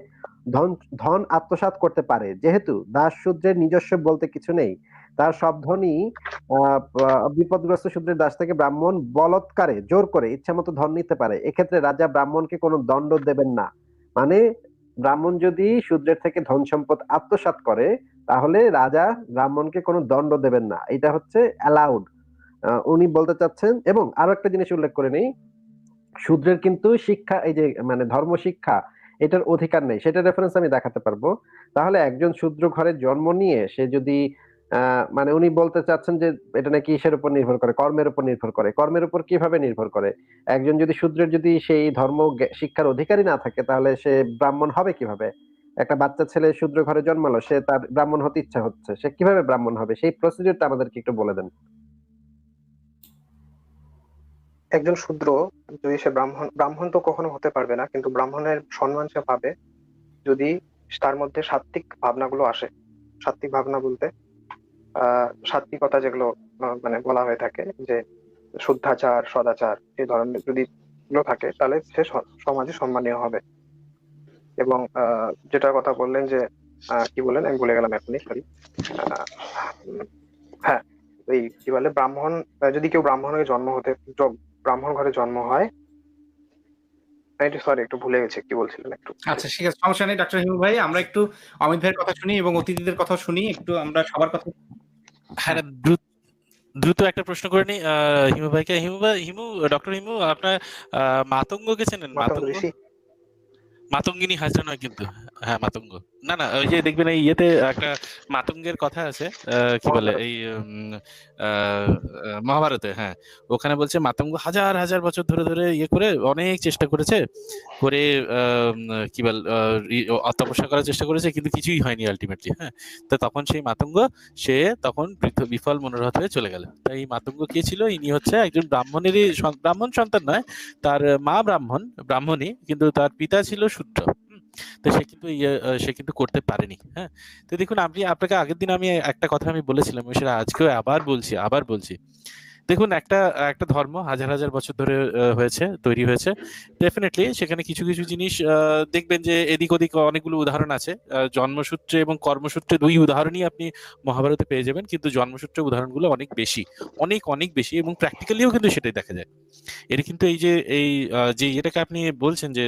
ধন ধন আত্মসাৎ করতে পারে, যেহেতু দাস শূদ্রের নিজস্ব বলতে কিছু নেই, তার সব ধনই বিপদগ্রস্ত শূদ্রের দাস থেকে ব্রাহ্মণ বলৎকারে জোর করে ইচ্ছামতো ধন নিতে পারে। এক্ষেত্রে রাজা ব্রাহ্মণকে কোনো দণ্ড দেবেন না। মানে ব্রাহ্মণ যদি শূদ্রের থেকে ধন সম্পদ আত্মসাৎ করে তাহলে রাজা ব্রাহ্মণকে কোনো দণ্ড দেবেন না, এটা হচ্ছে অ্যালাউড উনি বলতে চাচ্ছেন। এবং আরো একটা জিনিস উল্লেখ করে নেই, শূদ্রের কিন্তু শিক্ষা, এই যে মানে ধর্ম শিক্ষা, এটার অধিকার নেই। সেটা রেফারেন্স আমি দেখাতে পারবো। তাহলে একজন শূদ্র ঘরে জন্ম নিয়ে সে যদি মানে উনি বলতে চাচ্ছেন যে এটা নাকি কিসের উপর নির্ভর করে, কর্মের উপর নির্ভর করে। কর্মের উপর কিভাবে নির্ভর করে? একজন যদি শূদ্রের যদি সেই ধর্ম শিক্ষার অধিকারী না থাকে তাহলে সে ব্রাহ্মণ হবে কিভাবে? একটা বাচ্চা ছেলে শূদ্র ঘরে জন্মালো, সে তার ব্রাহ্মণ হতে ইচ্ছা হচ্ছে, সে কিভাবে ব্রাহ্মণ হবে? সেই প্রসিডিউরটা আমাদেরকে একটু বলে দেন। একজন শূদ্র যদি সে ব্রাহ্মণ তো কখনো হতে পারবে না, কিন্তু ব্রাহ্মণের সম্মান সে পাবে যদি তার মধ্যে সাত্ত্বিক ভাবনাগুলো আসে। সাত্ত্বিক ভাবনা বলতে সাত্ত্বিকতা যেগুলো মানে বলা হয়ে থাকে, যে শুদ্ধাচার, সদাচার, এই ধরনের যদি গুলো থাকে তাহলে সে সমাজে সম্মানীয় হবে। এবং যেটার কথা বললেন যে কি বলেন আমি ভুলে গেলাম এখনই, সরি। হ্যাঁ, এই কি বলে ব্রাহ্মণ, যদি কেউ ব্রাহ্মণ ঘরে জন্ম হয়, সরি একটু ভুলে গেছি কি বলছিলেন একটু। আচ্ছা, ঠিক আছে, সমস্যা নেই ডাক্তার হিমু ভাই। আমরা একটু অমিত ভাইয়ের কথা শুনি এবং অতিথিদের কথা শুনি, একটু আমরা সবার কথা। হ্যাঁ, দ্রুত একটা প্রশ্ন করে নি হিমু ভাইকে। ডক্টর হিমু, আপনার মাতঙ্গকে চেনেন? মাতঙ্গ ঋষি, মাতঙ্গিনী হাজরা নয় কিন্তু, হ্যাঁ মাতঙ্গ। না ওই যে দেখবেন এই ইয়েতে একটা মাতঙ্গের কথা আছে, কি বলে এই মহাভারতে, হ্যাঁ ওখানে বলছে মাতঙ্গ হাজার হাজার বছর ধরে ধরে ইয়ে করে অনেক চেষ্টা করেছে, করে কি বল তপস্যা করার চেষ্টা করেছে, কিন্তু কিছুই হয়নি আলটিমেটলি। হ্যাঁ, তো তখন সেই মাতঙ্গ সে তখন বিফল মনোরথ হয়ে চলে গেল। তাই এই মাতঙ্গ কে ছিল? ইনি হচ্ছে একজন ব্রাহ্মণ সন্তান নয়, তার মা ব্রাহ্মণী, কিন্তু তার পিতা ছিল শূদ্র। তো সে কিন্তু করতে পারেনি। হ্যাঁ, তো দেখুন, আপনাকে আগের দিন আমি একটা কথা আমি বলেছিলাম, সেটা আজকেও আবার বলছি। তো দেখুন একটা একটা ধর্ম হাজার হাজার বছর ধরে তৈরি হয়েছে। ডেফিনেটলি সেখানে কিছু কিছু জিনিস দেখবেন যে এদিক ওদিক অনেকগুলো উদাহরণ আছে। জন্মসূত্রে এবং কর্মসূত্রে দুই উদাহরণই আপনি মহাভারতে পেয়ে যাবেন, কিন্তু জন্মসূত্রে উদাহরণগুলো অনেক বেশি, অনেক অনেক বেশি, এবং প্র্যাকটিক্যালিও কিন্তু সেটাই দেখা যায়। এটা কিন্তু এই যে যে এটাকে আপনি বলছেন যে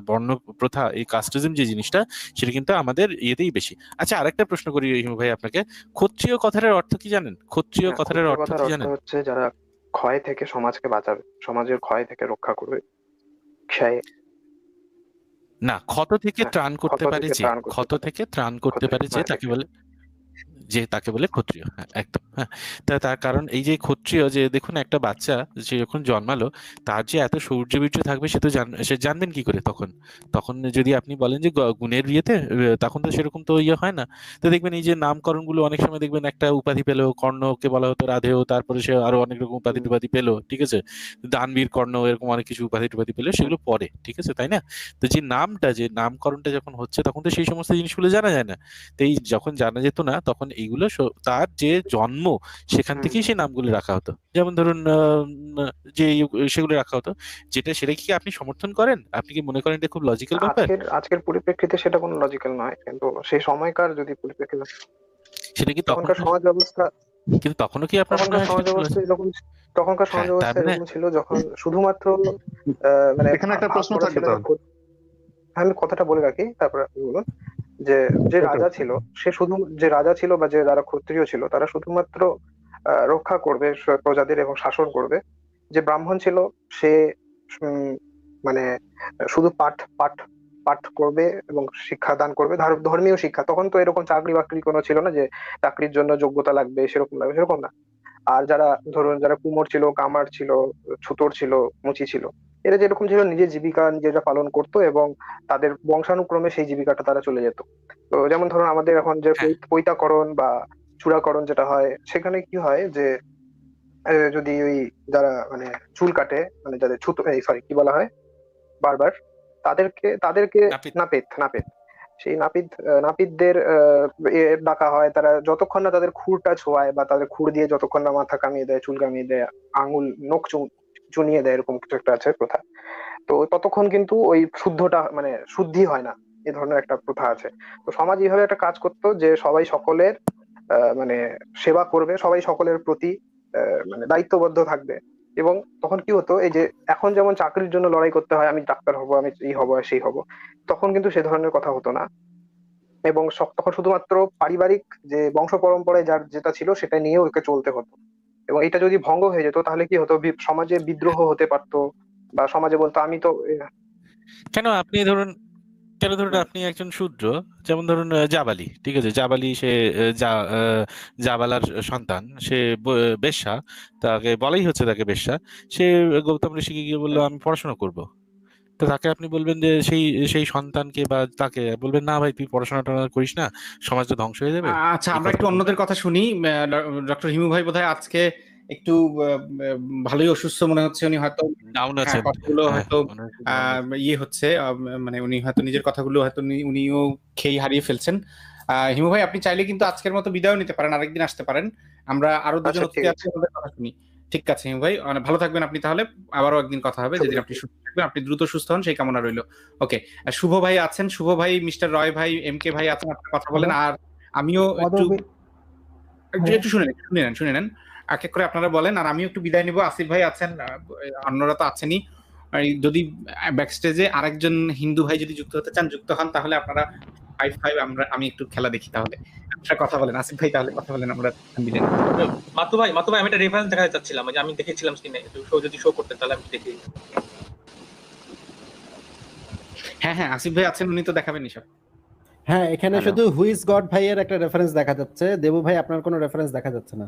বর্ণ প্রথা, এই কাস্টিজম যে জিনিসটা, সেটা কিন্তু আমাদের ইয়েতেই বেশি। আচ্ছা, আরেকটা প্রশ্ন করি হিমু ভাই আপনাকে, ক্ষত্রিয় কথাটার অর্থ কি জানেন? ক্ষত্রিয় হ্যাঁ, কথাটার ক্ষত্রিয় অর্থ কথার কি অর্থ জানেন? হচ্ছে যারা ক্ষয় থেকে সমাজকে বাঁচাবে, সমাজের ক্ষয় থেকে রক্ষা করবে, ক্ষয়। না, ক্ষত থেকে হ্যাঁ, ত্রাণ করতে ক্ষত পারে থেকে যে, ত্রাণ করতে ক্ষত পারে, থেকে ত্রাণ করতে ক্ষতি পারে যে, হ্যাঁ তাকে ঠিক। বলে ক্ষত্রিয়। হ্যাঁ, একদম, হ্যাঁ। তার কারণ এই যে ক্ষত্রিয়, যে দেখুন একটা বাচ্চা সে যখন জন্মালো, তার যে এত শৌর্য-বীর্য থাকবে সে তো সে জানবেন কি করে তখন? তখন যদি আপনি বলেন যে গুণের ইয়েতে, তখন তো সেরকম তো ইয়ে হয় না। তো দেখবেন এই যে নামকরণগুলো অনেক সময় দেখবেন একটা উপাধি পেলো, কর্ণকে বলা হতো রাধেয়, তারপরে সে আরো অনেক রকম উপাধি পেলো, ঠিক আছে? দানবীর কর্ণ, এরকম অনেক কিছু উপাধি পেলো, সেগুলো পরে, ঠিক আছে, তাই না? তো যে নামটা, যে নামকরণটা যখন হচ্ছে, তখন তো সেই সমস্ত জিনিসগুলো জানা যায় না। তো এই যখন জানা যেত না, তখন এইগুলো তার যে জন্ম, সেখান থেকেই সেই নামগুলো রাখা হতো। যেমন ধরুন যে সেগুলো রাখা হতো, সেটা কি আপনি সমর্থন করেন? আপনি কি মনে করেন এটা খুব লজিক্যাল ব্যাপার? আজকের পরিপ্রেক্ষিতে সেটা কোনো লজিক্যাল নয়, কিন্তু সেই সময়কার যদি পরিপ্রেক্ষিতে, সেটা কি তখনকার সমাজ ব্যবস্থা, কিন্তু তখনও কি আপনার মনে তখনকার হয় সমাজ সেটা ব্যবস্থা এরকম, তখনকার সমাজ হ্যাঁ, তার ব্যবস্থা মানে এরকম ছিল যখন শুধুমাত্র মানে এখানে একটা ভাগ প্রশ্ন করা ছিল থাকবে যে তাহলে। আমি কথাটা বলে রাখি, তারপর আপনি বলুন। যে যে ওকে রাজা ছিল, সে শুধু যে রাজা ছিল বা যে যারা ক্ষত্রিয় ছিল, তারা শুধুমাত্র রক্ষা করবে প্রজাদের এবং শাসন করবে। যে ব্রাহ্মণ ছিল, সে উম, মানে শুধু পাঠ পাঠ পাঠ করবে এবং শিক্ষা দান করবে, ধর্মীয় শিক্ষা। তখন তো এরকম চাকরি বাকরি কোনো ছিল না যে চাকরির জন্য যোগ্যতা লাগবে, সেরকম না। আর যারা ধরুন যারা কুমোর ছিল, কামার ছিল, ছুতোর ছিল, মুচি ছিল, এরা যেরকম ছিল নিজের জীবিকা নিজেরা পালন করতো এবং তাদের বংশানুক্রমে সেই জীবিকাটা তারা চলে যেত। তো যেমন ধরুন আমাদের এখন যে হ্যাঁ, পৈতাকরণ বা চূড়াকরণ যেটা হয়, সেখানে কি হয় যে যদি ওই যারা মানে চুল কাটে, মানে যাদের ছুতো, এই সরি কি বলা হয় বারবার, তাদেরকে নাপিত। নাপিত, নাপিত, সেই নাপিতদের ডাকা হয়। তারা যতক্ষণ না তাদের খুরটা ছোঁয়ায় বা তাদের খুর দিয়ে যতক্ষণ না মাথা কামিয়ে দেয়, চুল কামিয়ে দেয়, আঙুল নখ চুনিয়ে দেয়, এরকম কিছু একটা আছে প্রথা। তো ততক্ষণ কিন্তু ওই শুদ্ধটা মানে শুদ্ধি হয় না, এই ধরনের একটা প্রথা আছে। তো সমাজ এইভাবে একটা কাজ করতো যে সবাই সকলের মানে সেবা করবে, সবাই সকলের প্রতি মানে দায়িত্ববদ্ধ থাকবে। এবং তখন কি হতো, এই যে এখন যেমন চাকরির জন্য লড়াই করতে হয়, আমি ডাক্তার হব, আমি এই হব সেই হব, তখন কিন্তু সে ধরনের কথা হতো না। এবং তখন শুধুমাত্র পারিবারিক যে বংশ পরম্পরায় যার যেটা ছিল সেটা নিয়ে ওকে চলতে হতো। এবং এটা যদি ভঙ্গ হয়ে যেত, তাহলে কি হতো, সমাজে বিদ্রোহ হতে পারতো, বা সমাজে বলতো আমি তো কেন আপনি ধরুন হুম, আপনি একজন শূদ্র, যেমন ধরুন জাবালি, ঠিক আছে, জাবালি সে জাবালার সন্তান, সে বেশ্যা, তাকে বলাই হচ্ছে তাকে বেশ্যা। সে গৌতম ঋষিকে গিয়ে বললো হুম। আমি পড়াশোনা করব। তো তাকে আপনি বলবেন যে সেই সেই সন্তানকে, বা তাকে বলবেন না ভাই তুই পড়াশোনা করিস না, সমাজটা ধ্বংস হয়ে যাবে, আচ্ছা, এই আমরা একটু কথাটা বলবেন? অন্যদের কথা শুনি। ডক্টর হিমু ভাই বোধহয় আজকে একটু ভালোই অসুস্থ মনে হচ্ছে। উনি হয়তো ডাউন হ্যাঁ আছেন। কথাগুলো হ্যাঁ, হয়তো মনে হচ্ছে down আছেন। ইয়ে হচ্ছে, মানে উনি হয়তো নিজের কথাগুলো হয়তো উনিও খেই হারিয়ে ফেলছেন। হিমু ভাই আপনি চাইলে কিন্তু আজকের মতো বিদায় নিতে পারেন, আরেকদিন আসতে পারেন। আমরা আরো দুজন আচ্ছা ঠিক অতিথি আছে। আছি, ওদের কথা শুনি। ঠিক আছে হিমু ভাই, ভালো থাকবেন আপনি তাহলে। আবারও একদিন কথা হবে, যেদিন আপনি শুভরাত্রি। সুস্থ থাকবেন, আপনি দ্রুত সুস্থ হন সেই কামনা রইল। ওকে, শুভ ভাই আছেন, শুভ ভাই, মিস্টার রয় ভাই, এম কে ভাই আছেন, আপনার কথা বলেন। হ্যালো, আর আমিও একটু পদবী, একটু শুনে নেন। এক এক করে আপনারা বলেন, আর আমিও একটু বিদায় নিব। আসিফ ভাই আছেন, অন্যরা তো আছেনই। আর যদি ব্যাক স্টেজে আরেকজন হিন্দু ভাই যদি যুক্ত হতে চান, যুক্ত হন, তাহলে আপনারা 5-5 আমি একটু খেলা দেখি তাহলে। আপনারা কথা বলেন, আসিফ ভাই তাহলে কথা বলেন, আমরা বিদায় নিব। মাতু ভাই আমি একটা রেফারেন্স দেখাতে চাচ্ছিলাম, যে আমি দেখেছিলাম স্ক্রিনে, যদি শো করতেন তাহলে আমি দেখি। হ্যাঁ হ্যাঁ, আসিফ ভাই আছেন, উনি তো দেখাবেন সব। হ্যাঁ, এখানে হ্যালো। শুধু হুইজ গড ভাইয়ের একটা রেফারেন্স দেখা যাচ্ছে, দেবু ভাই আপনার কোনো রেফারেন্স দেখা যাচ্ছে না।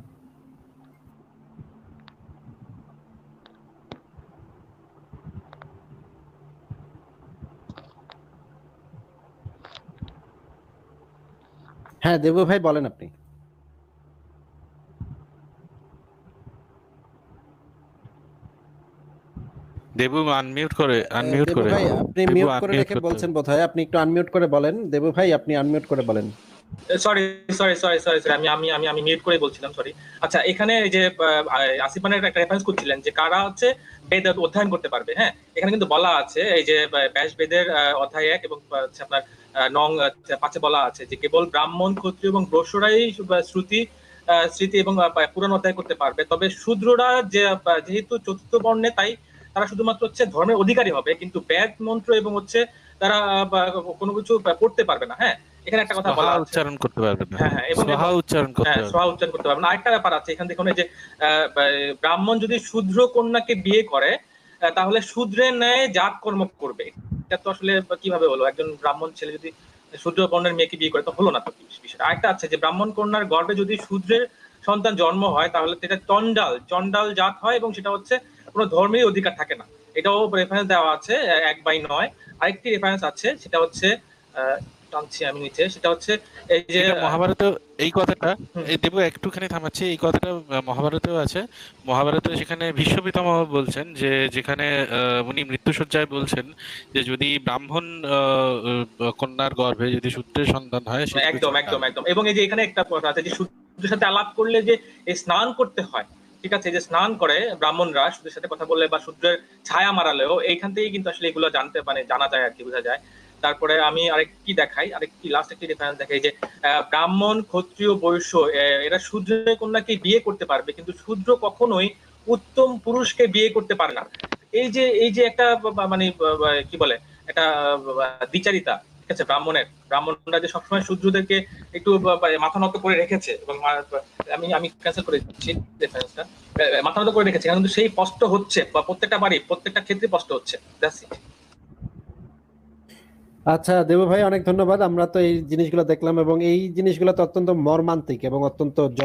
হ্যাঁ দেবু ভাই বলেন আপনি। দেবু আনমিউট করে দেবু ভাই আপনি দেবু মিউট করে আনমিউট রেখে করতে বলছেন হবে। বোধহয়, আপনি একটু আনমিউট করে বলেন। দেবু ভাই আপনি আনমিউট করে বলেন। সরি আমি মিউট করে বলছিলাম, সরি। আচ্ছা, এখানে এই যে আসিফ মানের একটা রেফারেন্স করছিলেন যে কারা হচ্ছে বেদ অধ্যয়ন করতে পারবে। হ্যাঁ, এখানে কিন্তু বলা আছে এই যে ব্যাস বেদের অধ্যায় 1 এবং হচ্ছে আপনার নং 5 বলা আছে যে কেবল ব্রাহ্মণ, ক্ষত্রিয় এবং বৈশ্যরাই স্মৃতি এবং পুরাণ অধ্যায় করতে পারবে। তবে শূদ্ররা যেহেতু চতুর্থ বর্ণে, তাই তারা শুধুমাত্র হচ্ছে ধর্মের অধিকারী হবে, কিন্তু বেদ মন্ত্র এবং হচ্ছে তারা কোনো কিছু পড়তে পারবে না। হ্যাঁ, এখানে একটা কথা বলা আছে, উচ্চারণ করতে পারবেন না। হ্যাঁ এবং সোহা উচ্চারণ করতে হ্যাঁ, পারবেন। সোহা উচ্চারণ করতে পারবে না। আরেকটা ব্যাপার আছে এখানে, দেখুন এই যে ব্রাহ্মণ যদি শূদ্র কন্যাকে বিয়ে করে তাহলে শূদ্রের ন্যায় জাত কর্ম করবে। এটা তো আসলে কিভাবে হলো? একজন ব্রাহ্মণ ছেলে যদি শূদ্র বর্ণের মেয়েকে বিয়ে করে তো হলো না তো বিষয়টা। আরেকটা আছে যে ব্রাহ্মণ কন্যার গর্ভে যদি শূদ্রের সন্তান জন্ম হয় তাহলে সেটা চন্ডাল জাত হয় এবং সেটা হচ্ছে কোনো ধর্মের অধিকার থাকে না। এটাও রেফারেন্স দেওয়া আছে 1/9। আরেকটি রেফারেন্স আছে, সেটা হচ্ছে টানছি আমি নিচে, সেটা হচ্ছে এই যে মহাভারতে এই কথাটা, এই দেব একটুখানি থামাচ্ছি, এই কথাটা মহাভারতেও আছে। মহাভারতে সেখানে ভীষ্ম পিতামহ বলছেন যে যেখানে উনি মৃত্যুশয্যায় বলছেন যে যদি ব্রাহ্মণ কন্যার গর্ভে যদি শূদ্রের সন্তান হয়, সে একদম। এবং এই যে এখানে একটা কথা আছে যে শূদ্রের সাথে আলাপ করলে যে এই স্নান করতে হয়, ঠিক আছে, যে স্নান করে ব্রাহ্মণরা শূদ্রের সাথে কথা বললে বা শূদ্রের ছায়া মারালেও এইখান থেকেই কিন্তু আসলে এগুলো জানা যায় আর কি, বোঝা যায়। তারপরে আমি আরেকটি লাস্ট একটি রেফারেন্স দেখাই যে ব্রাহ্মণ, ক্ষত্রিয়, বৈশ্য এরা শূদ্রের কন্যাকে বিয়ে করতে পারবে, কিন্তু শূদ্র কখনোই উত্তম পুরুষকে বিয়ে করতে পারে না। এই যে একটা মানে কি বলে, একটা দ্বিচারিতা, ঠিক আছে, ব্রাহ্মণরা যে সবসময় শূদ্রদেরকে একটু মাথা নত করে রেখেছে, এবং আমি ক্যান্সেল করে দিচ্ছি রেফারেন্সটা, মাথা নত করে রেখেছে, কিন্তু সেই স্পষ্ট হচ্ছে বা প্রত্যেকটা বাড়ি প্রত্যেকটা ক্ষেত্রে স্পষ্ট হচ্ছে। That's it. আচ্ছা দেব ভাই, অনেক ধন্যবাদ। আমরা তো এই জিনিসগুলো দেখলাম এবং এই জিনিসগুলো তো অত্যন্ত মর্মান্তিক এবং অত্যন্ত